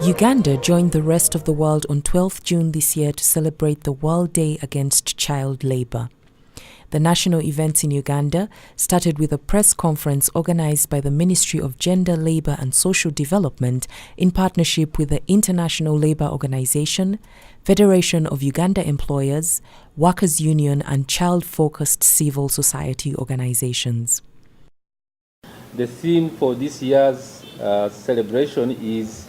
Uganda joined the rest of the world on 12 June this year to celebrate the World Day Against Child Labour. The national events in Uganda started with a press conference organized by the Ministry of Gender, Labour and Social Development in partnership with the International Labour Organization, Federation of Uganda Employers, Workers' Union and child-focused civil society organizations. The theme for this year's celebration is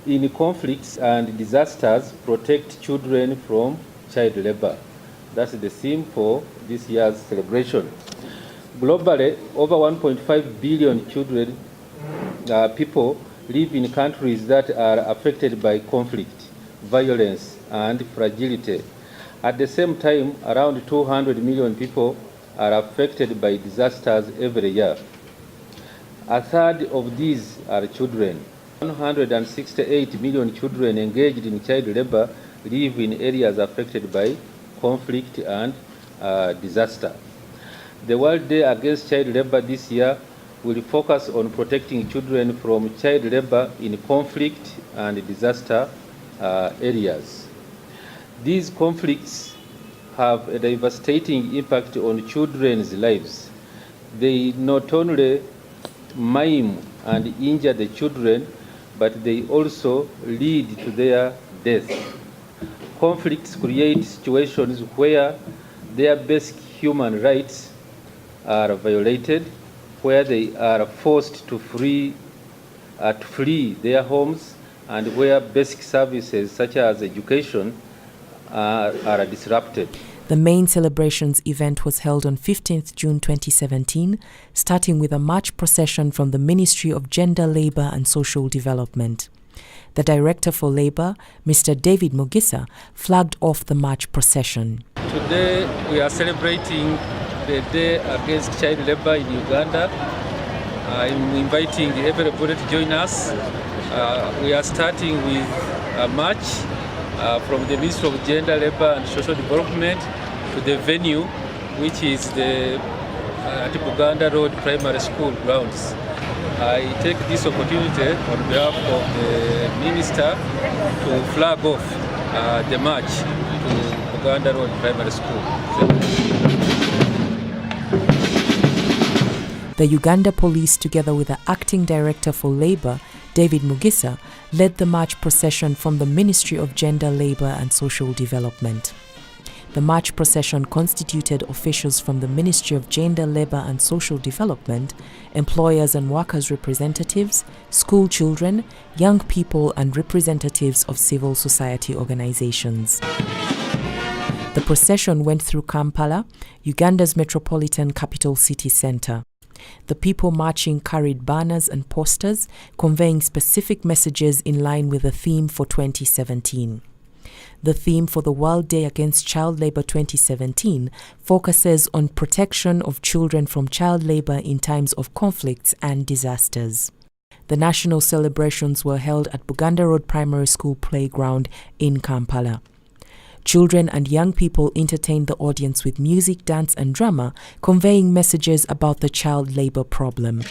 "In conflicts and disasters, protect children from child labor." That's the theme for this year's celebration. Globally, over 1.5 billion children, people live in countries that are affected by conflict, violence, and fragility. At the same time, around 200 million people are affected by disasters every year. A third of these are children. 168 million children engaged in child labor live in areas affected by conflict and disaster. The World Day Against Child Labor this year will focus on protecting children from child labor in conflict and disaster areas. These conflicts have a devastating impact on children's lives. They not only maim and injure the children, but they also lead to their death. Conflicts create situations where their basic human rights are violated, where they are forced to flee their homes, and where basic services such as education are disrupted. The main celebrations event was held on 15th June 2017, starting with a march procession from the Ministry of Gender, Labour and Social Development. The Director for Labour, Mr. David Mugisa, flagged off the march procession. Today we are celebrating the Day Against Child Labour in Uganda. I'm inviting everybody to join us. We are starting with a march from the Ministry of Gender, Labour and Social Development to the venue, which is the Buganda Road Primary School grounds. I take this opportunity on behalf of the Minister to flag off the march to Buganda Road Primary School. The Uganda Police, together with the Acting Director for Labour, David Mugisa, led the march procession from the Ministry of Gender, Labour and Social Development. The march procession constituted officials from the Ministry of Gender, Labour and Social Development, employers and workers representatives, school children, young people and representatives of civil society organizations. The procession went through Kampala, Uganda's metropolitan capital city centre. The people marching carried banners and posters conveying specific messages in line with the theme for 2017. The theme for the World Day Against Child Labour 2017 focuses on protection of children from child labour in times of conflicts and disasters. The national celebrations were held at Buganda Road Primary School playground in Kampala. Children and young people entertained the audience with music, dance and drama, conveying messages about the child labour problem.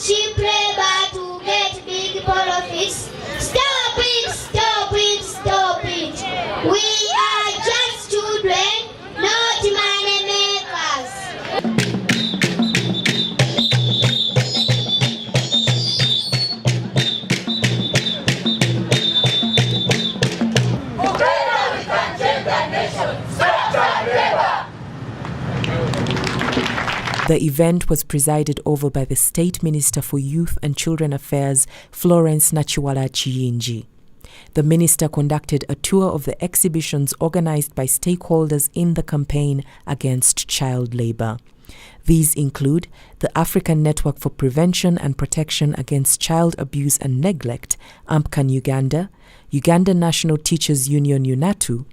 Cheap labor to get big profits. Stop it, stop it, stop it. We are just children, not money makers. Together we can change the nation. Stop child labor. The event was presided over by the State Minister for Youth and Children Affairs, Florence Nachiwala Chiyinji. The minister conducted a tour of the exhibitions organized by stakeholders in the campaign against child labor. These include the African Network for Prevention and Protection Against Child Abuse and Neglect, AMPCAN Uganda, Uganda National Teachers Union UNATU,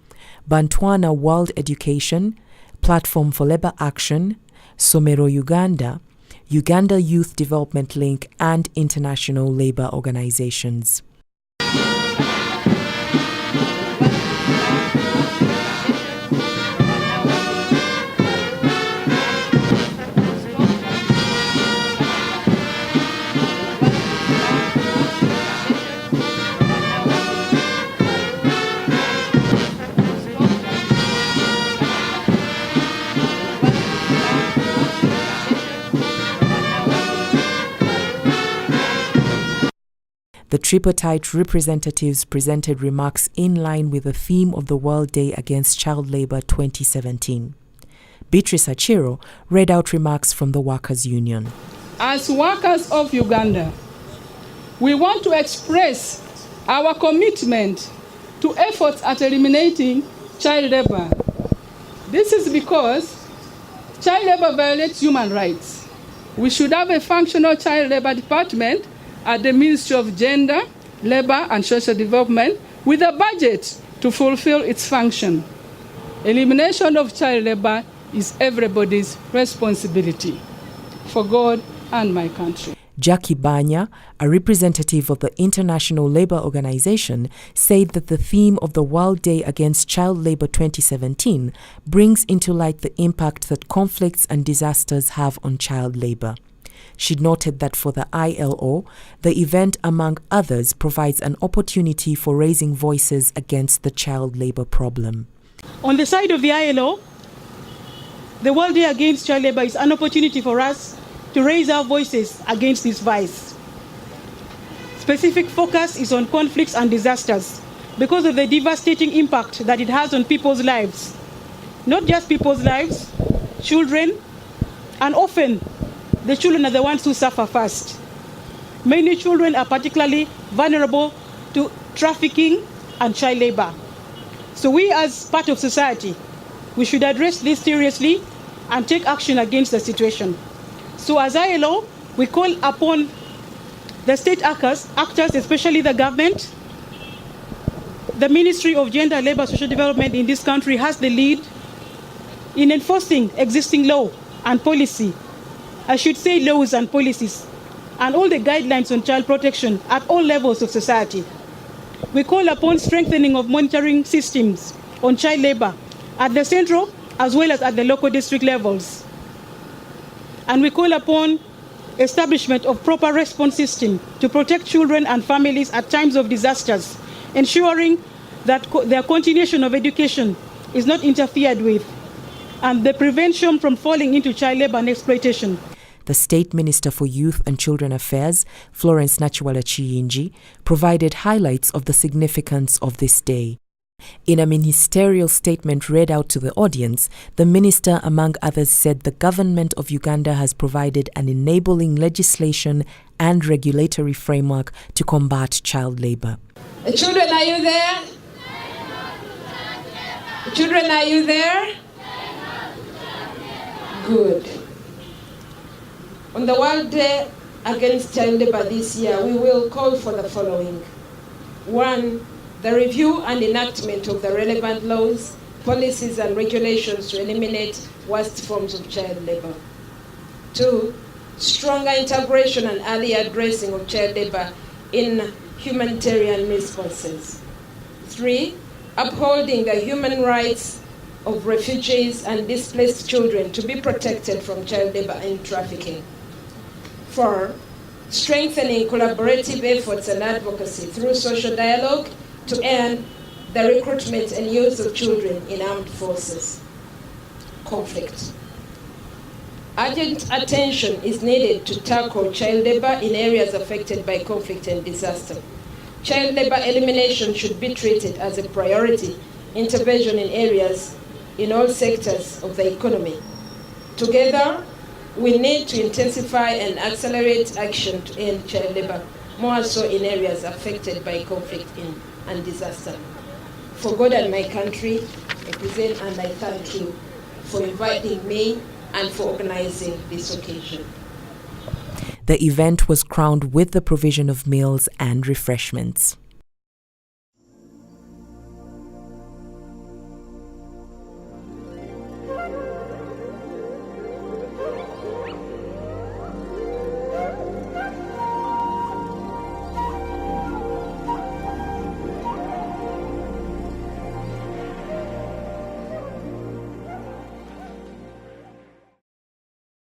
Bantwana World Education, Platform for Labour Action, Somero Uganda, Uganda Youth Development Link, and international labour organizations. The tripartite representatives presented remarks in line with the theme of the World Day Against Child Labour 2017. Beatrice Achiro read out remarks from the Workers' Union. As workers of Uganda, we want to express our commitment to efforts at eliminating child labour. This is because child labour violates human rights. We should have a functional child labour department at the Ministry of Gender, Labour and Social Development with a budget to fulfill its function. Elimination of child labour is everybody's responsibility for God and my country. Jackie Banya, a representative of the International Labour Organization, said that the theme of the World Day Against Child Labour 2017 brings into light the impact that conflicts and disasters have on child labour. She noted that for the ILO, the event, among others, provides an opportunity for raising voices against the child labour problem. On the side of the ILO, the World Day Against Child Labour is an opportunity for us to raise our voices against this vice. Specific focus is on conflicts and disasters because of the devastating impact that it has on people's lives. Not just people's lives, children, and often the children are the ones who suffer first. Many children are particularly vulnerable to trafficking and child labor. So we as part of society, we should address this seriously and take action against the situation. So as ILO, we call upon the state actors, especially the government. The Ministry of Gender, Labour and Social Development in this country has the lead in enforcing existing law and policy. I should say laws and policies, and all the guidelines on child protection at all levels of society. We call upon strengthening of monitoring systems on child labour at the central as well as at the local district levels. And we call upon establishment of proper response system to protect children and families at times of disasters, ensuring that their continuation of education is not interfered with, and the prevention from falling into child labour and exploitation. The State Minister for Youth and Children Affairs, Florence Nachiwala Chiyinji, provided highlights of the significance of this day. In a ministerial statement read out to the audience, the minister, among others, said the government of Uganda has provided an enabling legislation and regulatory framework to combat child labour. Children, are you there? Children, are you there? Good. On the World Day Against Child Labour this year, we will call for the following. 1, the review and enactment of the relevant laws, policies and regulations to eliminate worst forms of child labour. 2, stronger integration and early addressing of child labour in humanitarian responses. 3, upholding the human rights of refugees and displaced children to be protected from child labour and trafficking. 4, strengthening collaborative efforts and advocacy through social dialogue to end the recruitment and use of children in armed forces. Conflict. Urgent attention is needed to tackle child labour in areas affected by conflict and disaster. Child labour elimination should be treated as a priority intervention in areas in all sectors of the economy. Together, we need to intensify and accelerate action to end child labour, more so in areas affected by conflict and disaster. For God and my country, I present and I thank you for inviting me and for organizing this occasion. The event was crowned with the provision of meals and refreshments.